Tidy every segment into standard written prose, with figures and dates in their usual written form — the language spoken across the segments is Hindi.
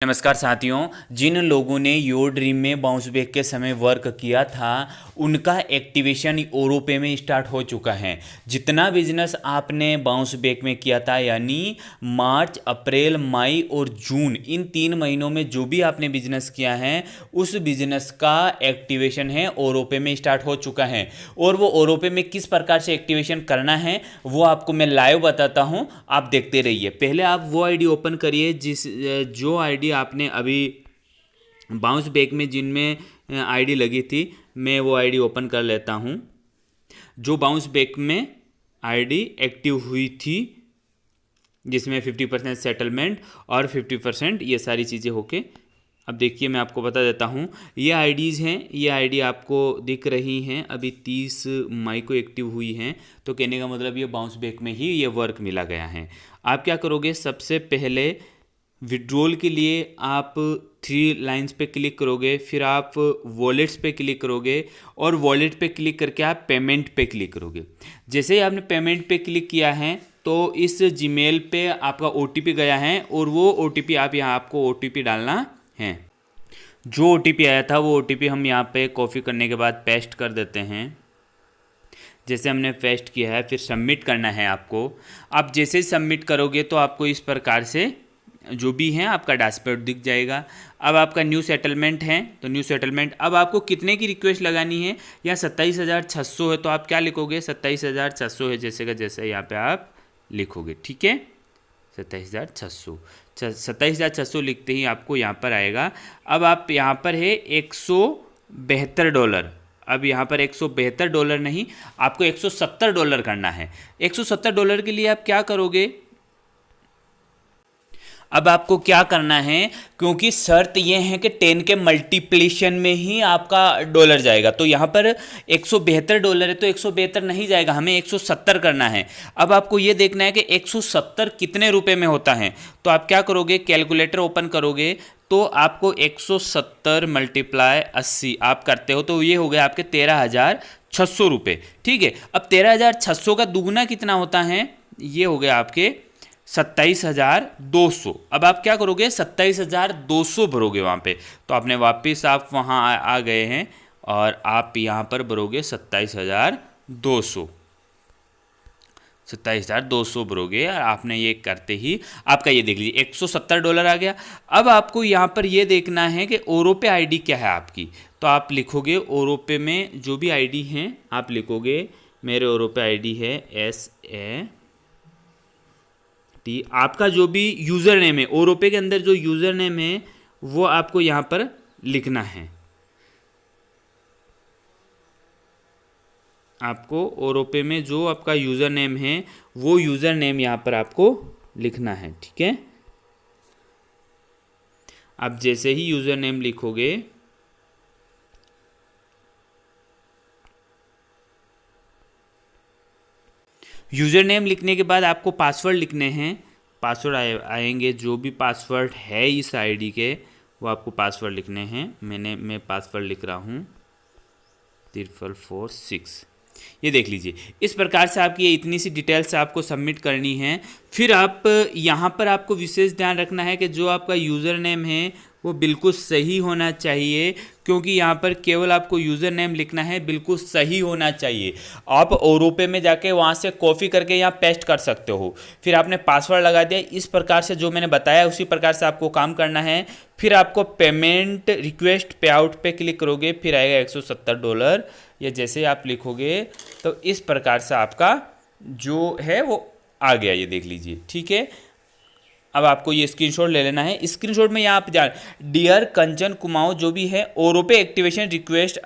नमस्कार साथियों, जिन लोगों ने योर ड्रीम में बाउंस बैक के समय वर्क किया था उनका एक्टिवेशन ओरो पे में स्टार्ट हो चुका है। जितना बिजनेस आपने बाउंस बैक में किया था यानी मार्च, अप्रैल, मई और जून, इन 3 महीनों में जो भी आपने बिजनेस किया है उस बिजनेस का एक्टिवेशन है ओरो पे में स्टार्ट हो चुका है। और वो ओरो पे में किस प्रकार से एक्टिवेशन करना है वो आपको मैं लाइव बताता हूँ, आप देखते रहिए। पहले आप वो आईडी ओपन करिए जो आईडी आपने अभी बाउंस बैक में जिनमें आईडी लगी थी, मैं वो आईडी ओपन कर लेता हूं जो बाउंस बैक में आईडी एक्टिव हुई थी, जिसमें 50% सेटलमेंट और 50% ये सारी चीज़ें होके। अब देखिए मैं आपको बता देता हूँ, ये आईडीज़ हैं, ये आईडी आपको दिख रही हैं, अभी 30 मई को एक्टिव हुई हैं। तो कहने का मतलब ये बाउंस बैक में ही ये वर्क मिला गया है। आप क्या करोगे, सबसे पहले विड्रॉल के लिए आप 3 लाइंस पे क्लिक करोगे, फिर आप वॉलेट्स पे क्लिक करोगे और वॉलेट पे क्लिक करके आप पेमेंट पे क्लिक करोगे। जैसे ही आपने पेमेंट पे क्लिक किया है तो इस जीमेल पे आपका ओटीपी गया है और वो ओटीपी आपको ओटीपी डालना है। जो ओटीपी आया था वो ओटीपी हम यहाँ पे कॉपी करने के बाद पेस्ट कर देते हैं। जैसे हमने पेस्ट किया है, फिर सबमिट करना है आपको। आप जैसे ही सबमिट करोगे तो आपको इस प्रकार से जो भी है आपका डैशबोर्ड दिख जाएगा। अब आपका न्यू सेटलमेंट है तो न्यू सेटलमेंट, अब आपको कितने की रिक्वेस्ट लगानी है, यहाँ 27,600 है तो आप क्या लिखोगे, 27,600 है जैसे का जैसे यहाँ पे आप लिखोगे, ठीक है। 27,600 लिखते ही आपको यहाँ पर आएगा। अब आप यहाँ पर है $172। अब यहाँ पर $172 नहीं, आपको $170 करना है। $170 के लिए आप क्या करोगे, अब आपको क्या करना है, क्योंकि शर्त ये है कि 10 के मल्टीप्लिकेशन में ही आपका डॉलर जाएगा। तो यहाँ पर $172 है तो 172 नहीं जाएगा, हमें 170 करना है। अब आपको ये देखना है कि 170 कितने रुपए में होता है। तो आप क्या करोगे, कैलकुलेटर ओपन करोगे तो आपको 170 मल्टीप्लाई 80 आप करते हो तो ये हो गया आपके 13,600 रुपये, ठीक है। अब 13,600 का दुगना कितना होता है, ये हो गया आपके 27,200। अब आप क्या करोगे, 27,200 भरोगे वहाँ पे। तो आपने वापस आप वहाँ आ गए हैं और आप यहाँ पर भरोगे 27,200 भरोगे। और आपने ये करते ही आपका ये देख लीजिए $170 आ गया। अब आपको यहाँ पर ये देखना है कि ओरो पे आईडी क्या है आपकी। तो आप लिखोगे ओरो पे में जो भी आईडी हैं आप लिखोगे, मेरे ओरो पे आईडी है SA। आपका जो भी यूज़र नेम है ओरोपे के अंदर, जो यूज़र नेम है वो आपको यहाँ पर लिखना है। आपको ओरोपे में जो आपका यूज़र नेम है वो यूज़र नेम यहाँ पर आपको लिखना है, ठीक है। आप जैसे ही यूज़र नेम लिखोगे यूज़र नेम लिखने के बाद आपको पासवर्ड लिखने हैं। पासवर्ड आएंगे, जो भी पासवर्ड है इस आईडी के वो आपको पासवर्ड लिखने हैं। मैं पासवर्ड लिख रहा हूँ 3446। ये देख लीजिए, इस प्रकार से आपकी ये इतनी सी डिटेल्स आपको सबमिट करनी है। फिर आप यहाँ पर आपको विशेष ध्यान रखना है कि जो आपका यूज़र नेम है वो बिल्कुल सही होना चाहिए, क्योंकि यहाँ पर केवल आपको यूज़र नेम लिखना है, बिल्कुल सही होना चाहिए। आप ओरोपे में जाके वहाँ से कॉपी करके यहाँ पेस्ट कर सकते हो। फिर आपने पासवर्ड लगा दिया, इस प्रकार से जो मैंने बताया उसी प्रकार से आपको काम करना है। फिर आपको पेमेंट रिक्वेस्ट पे आउट पे क्लिक करोगे, फिर आएगा $170। या जैसे आप लिखोगे तो इस प्रकार से आपका जो है वो आ गया, ये देख लीजिए, ठीक है। अब आपको ये स्क्रीनशॉट ले लेना है। स्क्रीनशॉट में यहाँ पे डियर कंचन कुमाऊं जो भी है ओरोपे एक्टिवेशन रिक्वेस्ट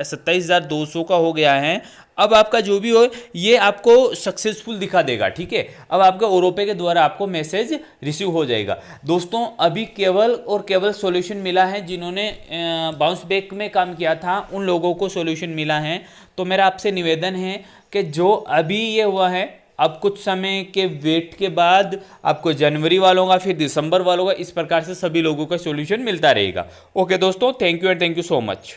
27,200 का हो गया है। अब आपका जो भी हो ये आपको सक्सेसफुल दिखा देगा, ठीक है। अब आपका ओरोपे के द्वारा आपको मैसेज रिसीव हो जाएगा। दोस्तों अभी केवल और केवल सॉल्यूशन मिला है, जिन्होंने बाउंस बैक में काम किया था उन लोगों को सॉल्यूशन मिला है। तो मेरा आपसे निवेदन है कि जो अभी ये हुआ है, अब कुछ समय के वेट के बाद आपको जनवरी वालों का, फिर दिसंबर वालों का, इस प्रकार से सभी लोगों का सॉल्यूशन मिलता रहेगा। ओके दोस्तों, thank you and thank you so much.